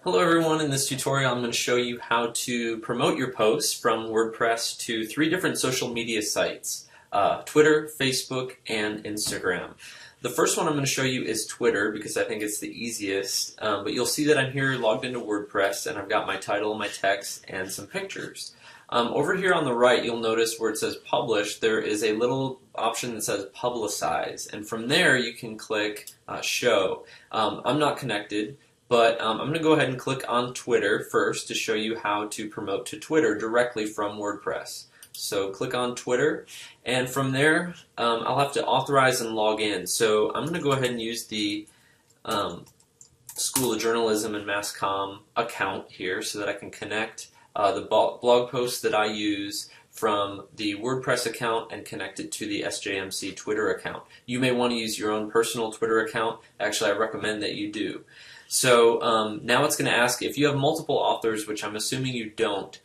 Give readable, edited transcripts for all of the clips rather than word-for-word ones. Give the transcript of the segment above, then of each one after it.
Hello everyone, in this tutorial I'm going to show you how to promote your posts from WordPress to 3 different social media sites, Twitter, Facebook, and Instagram. The first one I'm going to show you is Twitter because I think it's the easiest, but you'll see that I'm here logged into WordPress and I've got my title, my text, and some pictures. Over here on the right you'll notice where it says publish, there is a little option that says publicize, and from there you can click show. I'm not connected, but I'm going to go ahead and click on Twitter first to show you how to promote to Twitter directly from WordPress. So click on Twitter, and from there I'll have to authorize and log in. So I'm going to go ahead and use the School of Journalism and Mass Comm account here so that I can connect the blog posts that I use from the WordPress account and connect it to the SJMC Twitter account. You may want to use your own personal Twitter account. Actually, I recommend that you do. So now it's going to ask if you have multiple authors, which I'm assuming you don't.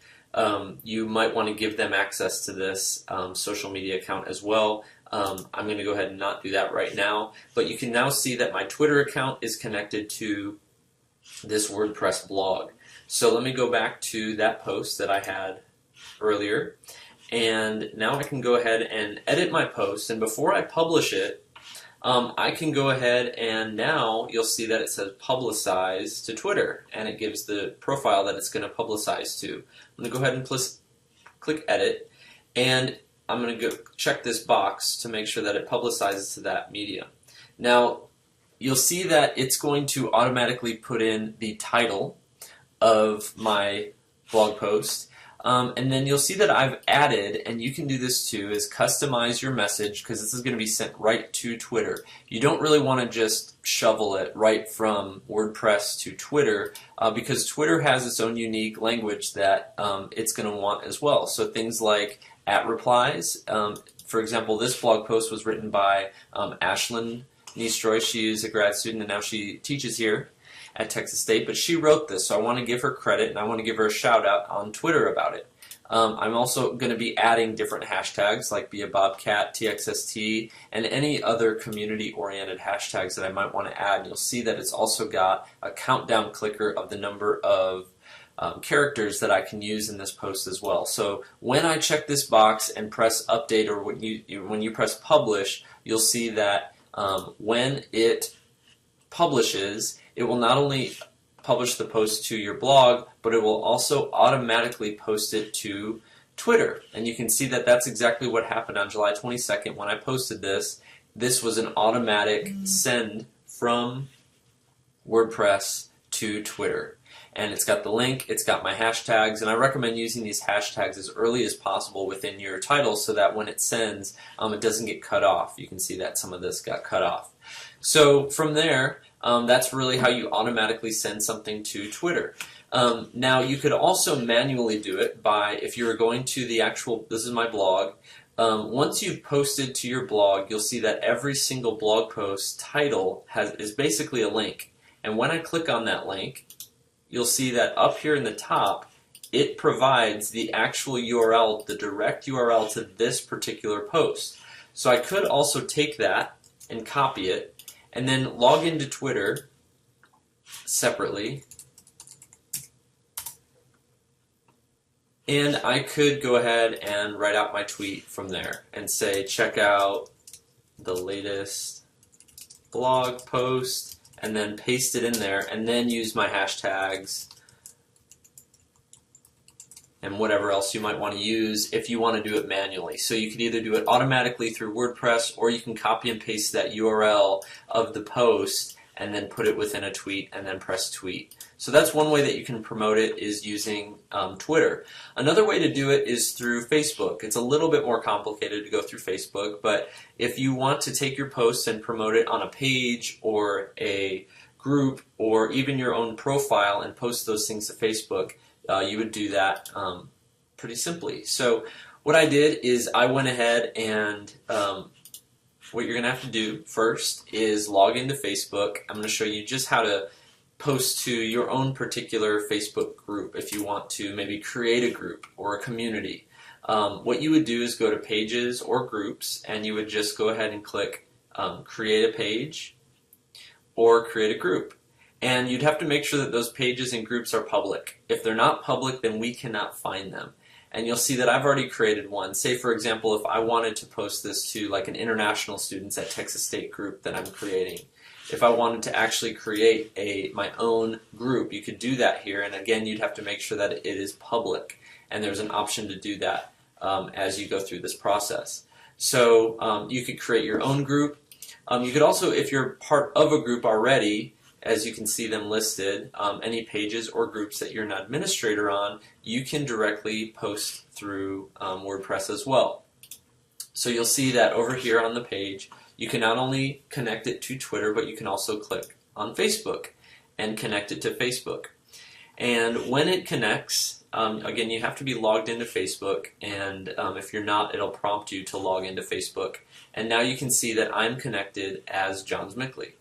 You might want to give them access to this social media account as well. I'm going to go ahead and not do that right now, but you can now see that my Twitter account is connected to this WordPress blog. So let me go back to that post that I had earlier, and now I can go ahead and edit my post, and before I publish it, I can go ahead and now you'll see that it says publicize to Twitter, and it gives the profile that it's going to publicize to. I'm going to go ahead and click edit, and I'm going to go check this box to make sure that it publicizes to that medium. Now you'll see that it's going to automatically put in the title of my blog post. And then you'll see that I've added, and you can do this too, is customize your message, because this is going to be sent right to Twitter. You don't really want to just shovel it right from WordPress to Twitter, because Twitter has its own unique language that it's going to want as well. So things like @replies. For example, this blog post was written by Ashlyn Nistroy. She is a grad student and now she teaches here at Texas State, but she wrote this, so I want to give her credit and I want to give her a shout out on Twitter about it. I'm also going to be adding different hashtags like Be a Bobcat, TXST, and any other community-oriented hashtags that I might want to add. And you'll see that it's also got a countdown clicker of the number of characters that I can use in this post as well. So when I check this box and press update, or when you press publish, you'll see that when it publishes, it will not only publish the post to your blog, but it will also automatically post it to Twitter. And you can see that that's exactly what happened on July 22nd when I posted this. This was an automatic send from WordPress to Twitter. And it's got the link, it's got my hashtags, and I recommend using these hashtags as early as possible within your title so that when it sends, it doesn't get cut off. You can see that some of this got cut off. So from there, that's really how you automatically send something to Twitter. Now you could also manually do it by, if you were going to the actual, this is my blog, once you've posted to your blog, you'll see that every single blog post title is basically a link. And when I click on that link, you'll see that up here in the top, it provides the actual URL, the direct URL to this particular post. So I could also take that and copy it, and then log into Twitter separately, and I could go ahead and write out my tweet from there and say check out the latest blog post, and then paste it in there, and then use my hashtags and whatever else you might want to use if you want to do it manually. So you can either do it automatically through WordPress, or you can copy and paste that URL of the post and then put it within a tweet and then press tweet. So that's one way that you can promote it, is using Twitter. Another way to do it is through Facebook. It's a little bit more complicated to go through Facebook, but if you want to take your post and promote it on a page or a group or even your own profile and post those things to Facebook, you would do that pretty simply. So what I did is I went ahead and what you're going to have to do first is log into Facebook. I'm going to show you just how to post to your own particular Facebook group if you want to maybe create a group or a community. What you would do is go to Pages or Groups, and you would just go ahead and click Create a Page or Create a Group. And you'd have to make sure that those pages and groups are public. If they're not public, then we cannot find them. And you'll see that I've already created one. Say, for example, if I wanted to post this to like an international students at Texas State group that I'm creating. If I wanted to actually create my own group, you could do that here. And again, you'd have to make sure that it is public. And there's an option to do that as you go through this process. So you could create your own group. You could also, if you're part of a group already, as you can see them listed, any pages or groups that you're an administrator on, you can directly post through WordPress as well. So you'll see that over here on the page, you can not only connect it to Twitter, but you can also click on Facebook and connect it to Facebook. And when it connects, again, you have to be logged into Facebook, and if you're not, it'll prompt you to log into Facebook. And now you can see that I'm connected as John Zmickley.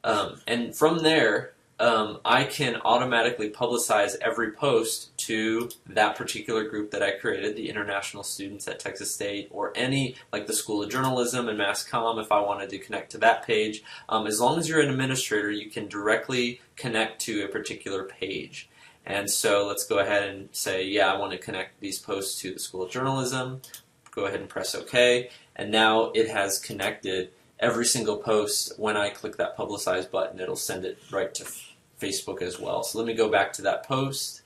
And from there, I can automatically publicize every post to that particular group that I created, the international students at Texas State, or any, like the School of Journalism and Mass Comm, if I wanted to connect to that page. As long as you're an administrator, you can directly connect to a particular page. And so let's go ahead and say, yeah, I want to connect these posts to the School of Journalism. Go ahead and press OK. And now it has connected every single post. When I click that publicize button, it'll send it right to Facebook as well. So let me go back to that post,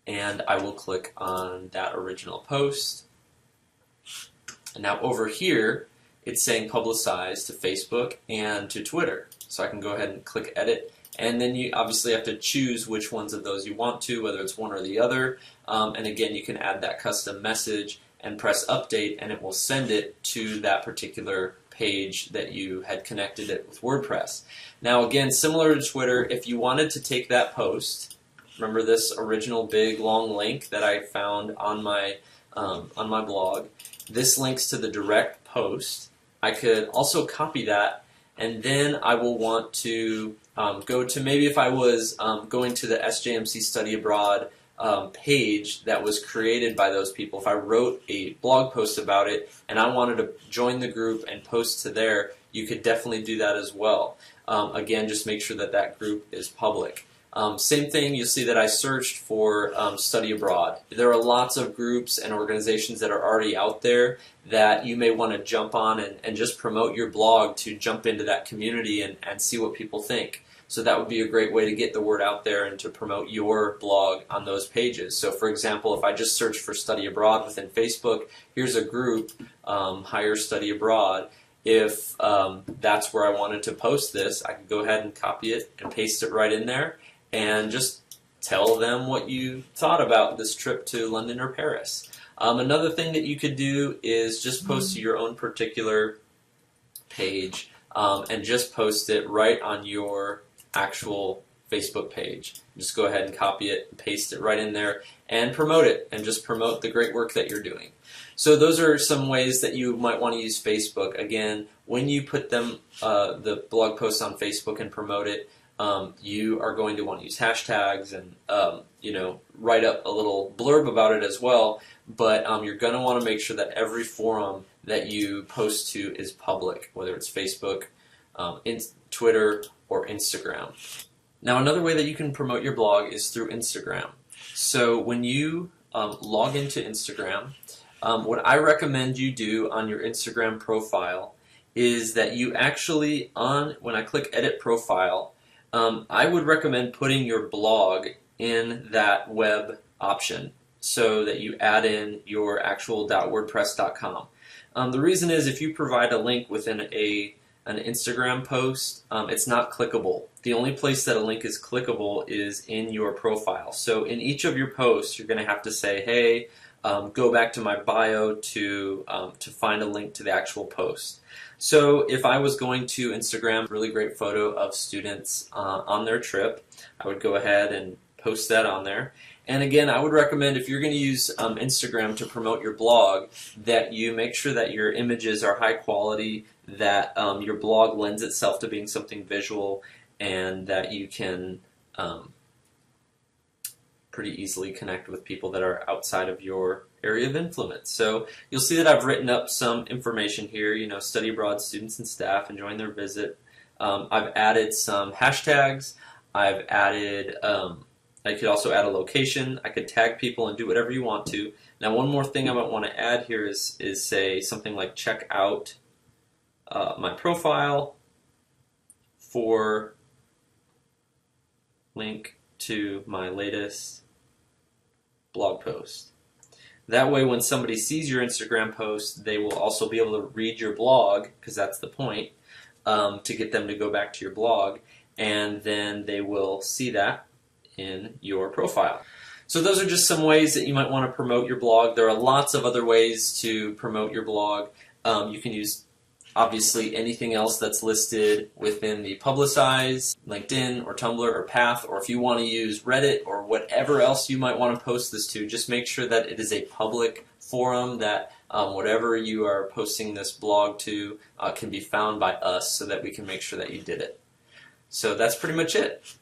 and I will click on that original post. And now over here, it's saying publicize to Facebook and to Twitter. So I can go ahead and click edit, and then you obviously have to choose which ones of those you want to, whether it's one or the other. And again, you can add that custom message and press update, and it will send it to that particular page that you had connected it with WordPress. Now again, similar to Twitter, if you wanted to take that post, remember this original big long link that I found on my blog, this links to the direct post. I could also copy that, and then I will want to go to, maybe if I was going to the SJMC Study Abroad page that was created by those people, if I wrote a blog post about it and I wanted to join the group and post to there, you could definitely do that as well. Again, just make sure that that group is public. Same thing, you'll see that I searched for study abroad. There are lots of groups and organizations that are already out there that you may want to jump on and just promote your blog to jump into that community and see what people think. So that would be a great way to get the word out there and to promote your blog on those pages. So for example, if I just search for study abroad within Facebook, here's a group, Higher Study Abroad. If that's where I wanted to post this, I could go ahead and copy it and paste it right in there and just tell them what you thought about this trip to London or Paris. Another thing that you could do is just post to your own particular page and just post it right on your actual Facebook page. Just go ahead and copy it and paste it right in there and promote it, and just promote the great work that you're doing. So those are some ways that you might want to use Facebook. Again, when you put them, the blog posts on Facebook and promote it, you are going to want to use hashtags and write up a little blurb about it as well, but you're going to want to make sure that every forum that you post to is public, whether it's Facebook, Twitter, or Instagram. Now another way that you can promote your blog is through Instagram. So when you log into Instagram, what I recommend you do on your Instagram profile is that you actually, when I click edit profile, I would recommend putting your blog in that web option so that you add in your actual .wordpress.com. The reason is if you provide a link within an Instagram post, it's not clickable. The only place that a link is clickable is in your profile. So in each of your posts, you're going to have to say, hey, go back to my bio to find a link to the actual post. So if I was going to Instagram, really great photo of students on their trip, I would go ahead and post that on there. And again, I would recommend if you're going to use Instagram to promote your blog, that you make sure that your images are high quality, that your blog lends itself to being something visual, and that you can pretty easily connect with people that are outside of your area of influence. So you'll see that I've written up some information here, study abroad students and staff enjoying their visit I've added some hashtags. I've added, I could also add a location. I could tag people and do whatever you want to. Now, one more thing I might want to add here is say something like check out my profile for link to my latest blog post. That way, when somebody sees your Instagram post, they will also be able to read your blog, because that's the point, to get them to go back to your blog, and then they will see that in your profile. So those are just some ways that you might want to promote your blog. There are lots of other ways to promote your blog. You can use obviously anything else that's listed within the Publicize, LinkedIn, or Tumblr, or Path, or if you want to use Reddit or whatever else you might want to post this to, just make sure that it is a public forum, that whatever you are posting this blog to can be found by us, so that we can make sure that you did it. So that's pretty much it.